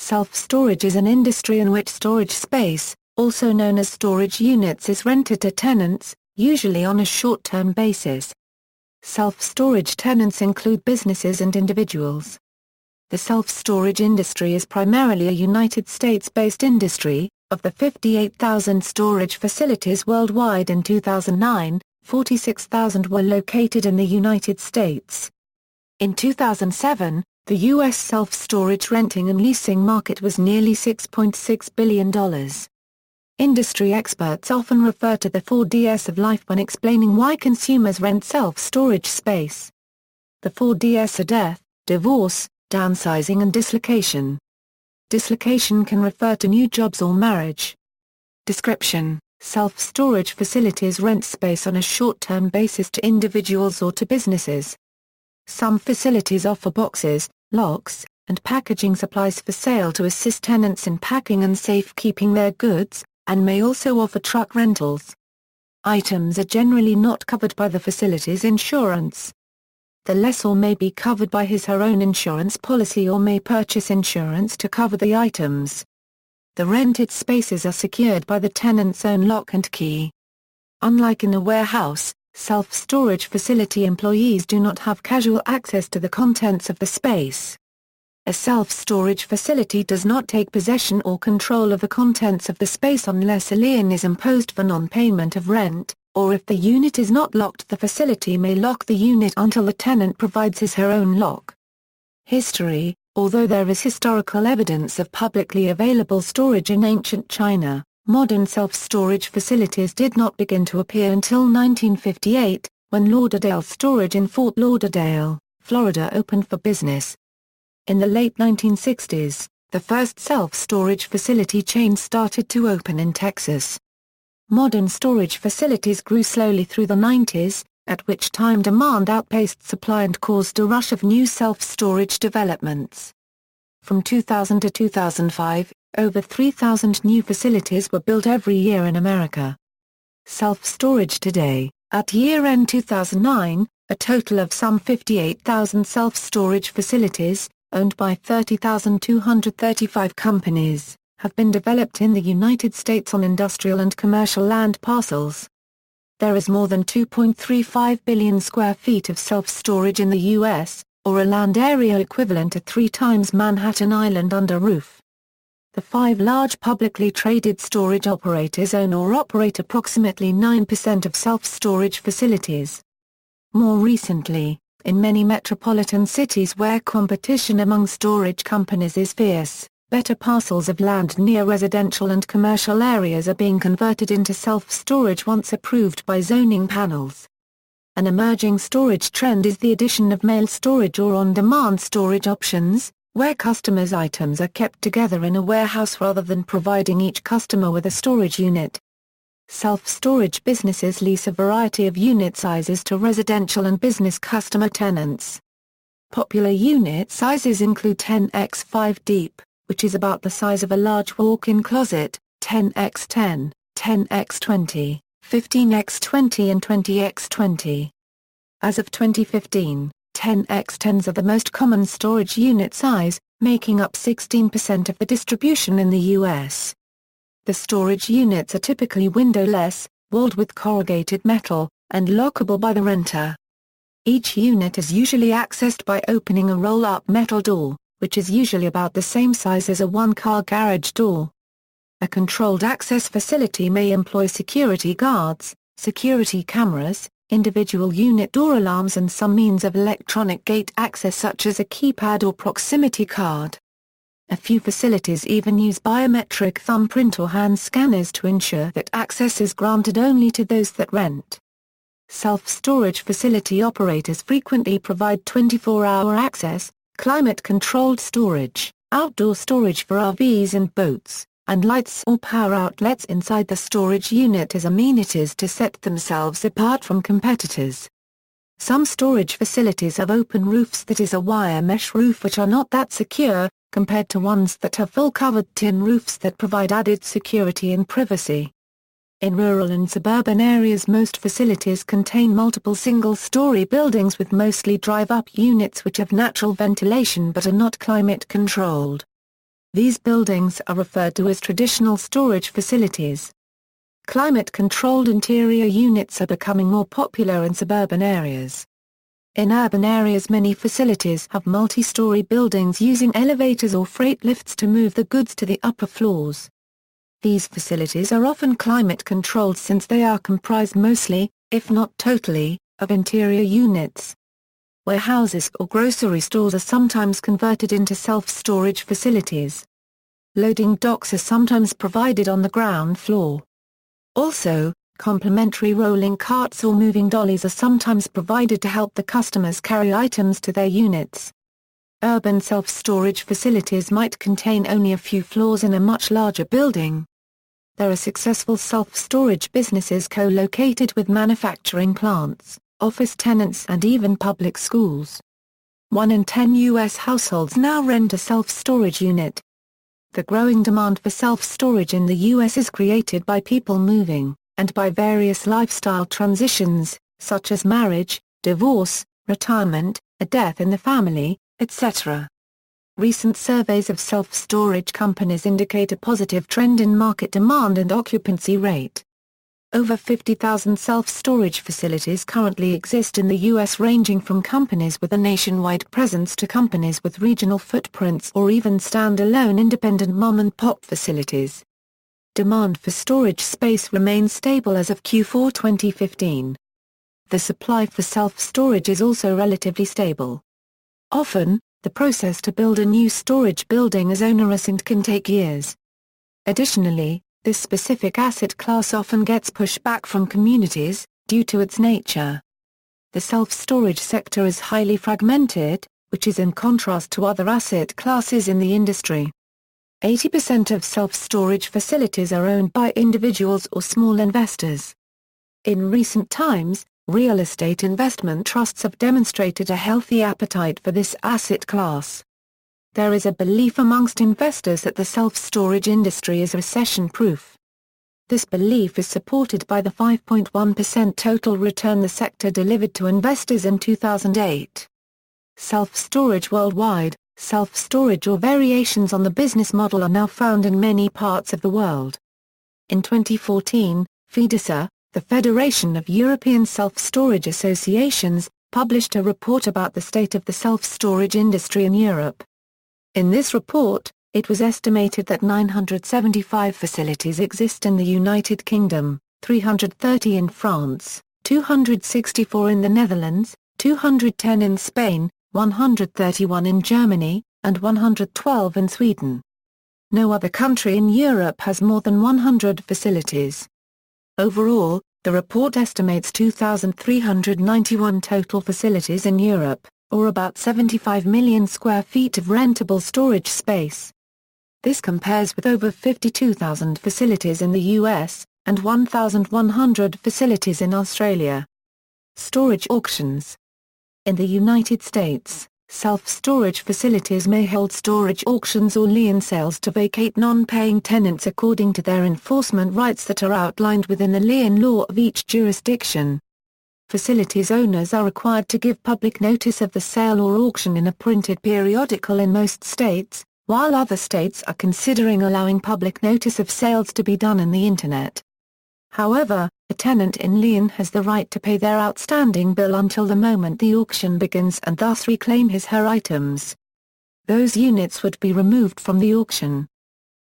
Self-storage is an industry in which storage space, also known as storage units, is rented to tenants, usually on a short-term basis. Self-storage tenants include businesses and individuals. The self-storage industry is primarily a United States-based industry. Of the 58,000 storage facilities worldwide in 2009, 46,000 were located in the United States. In 2007, the U.S. self-storage renting and leasing market was nearly $6.6 billion. Industry experts often refer to the 4Ds of life when explaining why consumers rent self-storage space. The 4Ds are death, divorce, downsizing and dislocation. Dislocation can refer to new jobs or marriage. Description: self-storage facilities rent space on a short-term basis to individuals or to businesses. Some facilities offer boxes, locks, and packaging supplies for sale to assist tenants in packing and safekeeping their goods, and may also offer truck rentals. Items are generally not covered by the facility's insurance. The lessor may be covered by his/her own insurance policy or may purchase insurance to cover the items. The rented spaces are secured by the tenant's own lock and key. Unlike in a warehouse, self-storage facility employees do not have casual access to the contents of the space. A self-storage facility does not take possession or control of the contents of the space unless a lien is imposed for non-payment of rent, or if the unit is not locked. The facility may lock the unit until the tenant provides his/her own lock. History: although there is historical evidence of publicly available storage in ancient China, modern self-storage facilities did not begin to appear until 1958, when Lauderdale Storage in Fort Lauderdale, Florida opened for business. In the late 1960s, the first self-storage facility chain started to open in Texas. Modern storage facilities grew slowly through the 90s, at which time demand outpaced supply and caused a rush of new self-storage developments. From 2000 to 2005, over 3,000 new facilities were built every year in America. Self-storage today: at year-end 2009, a total of some 58,000 self-storage facilities, owned by 30,235 companies, have been developed in the United States on industrial and commercial land parcels. There is more than 2.35 billion square feet of self-storage in the U.S., or a land area equivalent to 3 times Manhattan Island under roof. The 5 large publicly traded storage operators own or operate approximately 9% of self-storage facilities. More recently, in many metropolitan cities where competition among storage companies is fierce, better parcels of land near residential and commercial areas are being converted into self-storage once approved by zoning panels. An emerging storage trend is the addition of mail storage or on-demand storage options, where customers' items are kept together in a warehouse rather than providing each customer with a storage unit. Self-storage businesses lease a variety of unit sizes to residential and business customer tenants. Popular unit sizes include 10x5 deep, which is about the size of a large walk-in closet, 10x10, 10x20, 15x20 and 20x20. As of 2015, 10x10s are the most common storage unit size, making up 16% of the distribution in the U.S. The storage units are typically windowless, walled with corrugated metal, and lockable by the renter. Each unit is usually accessed by opening a roll-up metal door, which is usually about the same size as a one-car garage door. A controlled access facility may employ security guards, security cameras, individual unit door alarms and some means of electronic gate access such as a keypad or proximity card. A few facilities even use biometric thumbprint or hand scanners to ensure that access is granted only to those that rent. Self-storage facility operators frequently provide 24-hour access, climate-controlled storage, outdoor storage for RVs and boats, and lights or power outlets inside the storage unit as amenities to set themselves apart from competitors. Some storage facilities have open roofs, that is a wire mesh roof, which are not that secure, compared to ones that have full covered tin roofs that provide added security and privacy. In rural and suburban areas, most facilities contain multiple single-story buildings with mostly drive-up units which have natural ventilation but are not climate-controlled. These buildings are referred to as traditional storage facilities. Climate-controlled interior units are becoming more popular in suburban areas. In urban areas, many facilities have multi-story buildings using elevators or freight lifts to move the goods to the upper floors. These facilities are often climate-controlled since they are comprised mostly, if not totally, of interior units. Warehouses or grocery stores are sometimes converted into self-storage facilities. Loading docks are sometimes provided on the ground floor. Also, complementary rolling carts or moving dollies are sometimes provided to help the customers carry items to their units. Urban self-storage facilities might contain only a few floors in a much larger building. There are successful self-storage businesses co-located with manufacturing plants, office tenants and even public schools. 1 in 10 U.S. households now rent a self-storage unit. The growing demand for self-storage in the U.S. is created by people moving, and by various lifestyle transitions, such as marriage, divorce, retirement, a death in the family, etc. Recent surveys of self-storage companies indicate a positive trend in market demand and occupancy rate. Over 50,000 self-storage facilities currently exist in the U.S., ranging from companies with a nationwide presence to companies with regional footprints or even stand-alone independent mom-and-pop facilities. Demand for storage space remains stable as of Q4 2015. The supply for self-storage is also relatively stable. Often, the process to build a new storage building is onerous and can take years. Additionally, this specific asset class often gets pushback from communities, due to its nature. The self-storage sector is highly fragmented, which is in contrast to other asset classes in the industry. 80% of self-storage facilities are owned by individuals or small investors. In recent times, real estate investment trusts have demonstrated a healthy appetite for this asset class. There is a belief amongst investors that the self-storage industry is recession-proof. This belief is supported by the 5.1% total return the sector delivered to investors in 2008. Self-storage worldwide. Self-storage or variations on the business model are now found in many parts of the world. In 2014, FEDESA, the Federation of European Self-Storage Associations, published a report about the state of the self-storage industry in Europe. In this report, it was estimated that 975 facilities exist in the United Kingdom, 330 in France, 264 in the Netherlands, 210 in Spain, 131 in Germany, and 112 in Sweden. No other country in Europe has more than 100 facilities. Overall, the report estimates 2,391 total facilities in Europe, or about 75 million square feet of rentable storage space. This compares with over 52,000 facilities in the US, and 1,100 facilities in Australia. Storage auctions. In the United States, self-storage facilities may hold storage auctions or lien sales to vacate non-paying tenants according to their enforcement rights that are outlined within the lien law of each jurisdiction. Facilities owners are required to give public notice of the sale or auction in a printed periodical in most states, while other states are considering allowing public notice of sales to be done on the Internet. However, a tenant in lien has the right to pay their outstanding bill until the moment the auction begins and thus reclaim his/her items. Those units would be removed from the auction.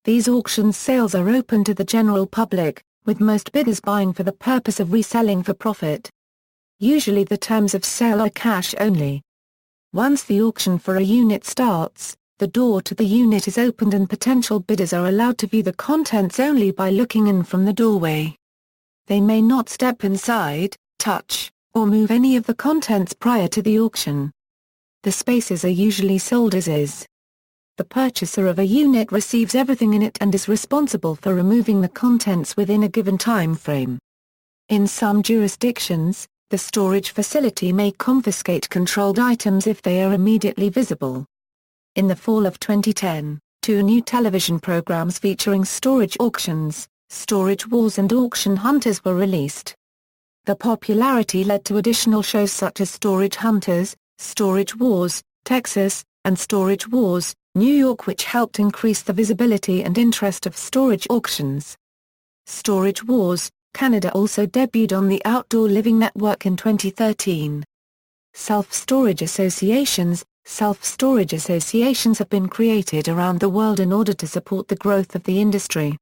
These auction sales are open to the general public, with most bidders buying for the purpose of reselling for profit. Usually the terms of sale are cash only. Once the auction for a unit starts, the door to the unit is opened and potential bidders are allowed to view the contents only by looking in from the doorway. They may not step inside, touch, or move any of the contents prior to the auction. The spaces are usually sold as is. The purchaser of a unit receives everything in it and is responsible for removing the contents within a given time frame. In some jurisdictions, the storage facility may confiscate controlled items if they are immediately visible. In the fall of 2010, 2 new television programs featuring storage auctions, Storage Wars and Auction Hunters were released. The popularity led to additional shows such as Storage Hunters, Storage Wars, Texas, and Storage Wars, New York, which helped increase the visibility and interest of storage auctions. Storage Wars, Canada also debuted on the Outdoor Living Network in 2013. Self-storage associations. Self-storage associations have been created around the world in order to support the growth of the industry.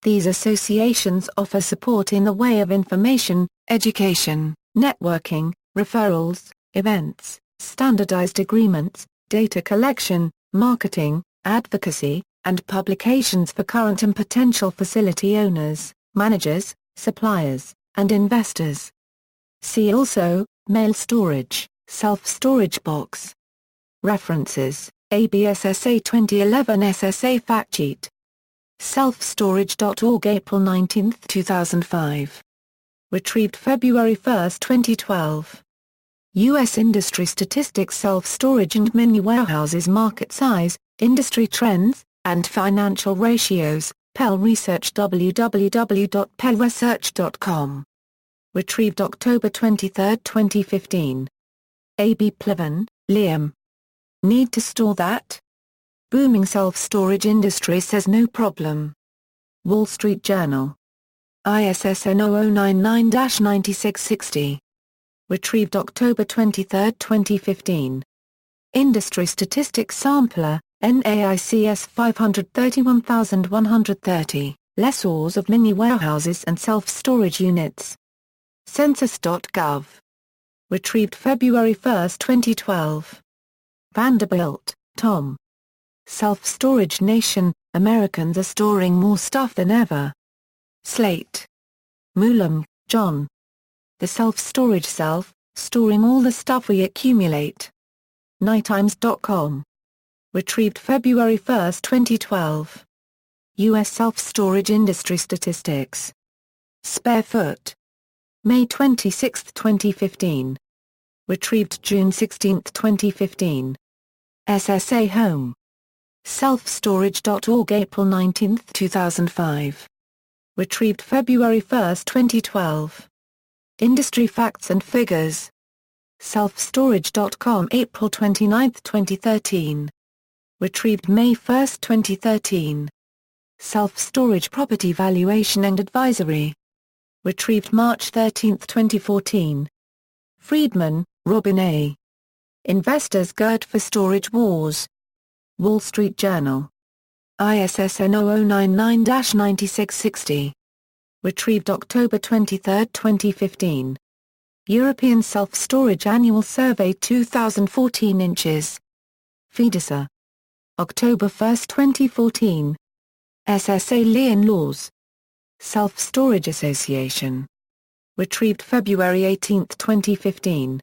These associations offer support in the way of information, education, networking, referrals, events, standardized agreements, data collection, marketing, advocacy, and publications for current and potential facility owners, managers, suppliers, and investors. See also, mail storage, self-storage box. References, ABSSA 2011 SSA Fact Sheet. Self-storage.org, April 19, 2005. Retrieved February 1, 2012. U.S. Industry Statistics. Self-storage and mini warehouses. Market size, industry trends, and financial ratios. Pell Research. www.pellresearch.com. Retrieved October 23, 2015. A. B. Plevan, Liam. Need to store that? Booming self-storage industry says no problem. Wall Street Journal. ISSN 0099-9660. Retrieved October 23, 2015. Industry Statistics Sampler, NAICS 531130, lessors of mini warehouses and self-storage units. Census.gov. Retrieved February 1, 2012. Vanderbilt, Tom. Self-Storage Nation, Americans are storing more stuff than ever. Slate. Mulam, John. The Self-Storage Self, Storing All the Stuff We Accumulate. NightTimes.com. Retrieved February 1, 2012. U.S. Self-Storage Industry Statistics. Sparefoot. May 26, 2015. Retrieved June 16, 2015. SSA Home. Self-storage.org, April 19, 2005. Retrieved February 1, 2012. Industry Facts and Figures. Self-storage.com, April 29, 2013. Retrieved May 1, 2013. Self-storage Property Valuation and Advisory. Retrieved March 13, 2014. Friedman, Robin A. Investors Guide for Storage Wars. Wall Street Journal. ISSN 0099-9660. Retrieved October 23, 2015. European Self-Storage Annual Survey 2014 inches. Fidesa. October 1, 2014. SSA Lien Laws. Self-Storage Association. Retrieved February 18, 2015.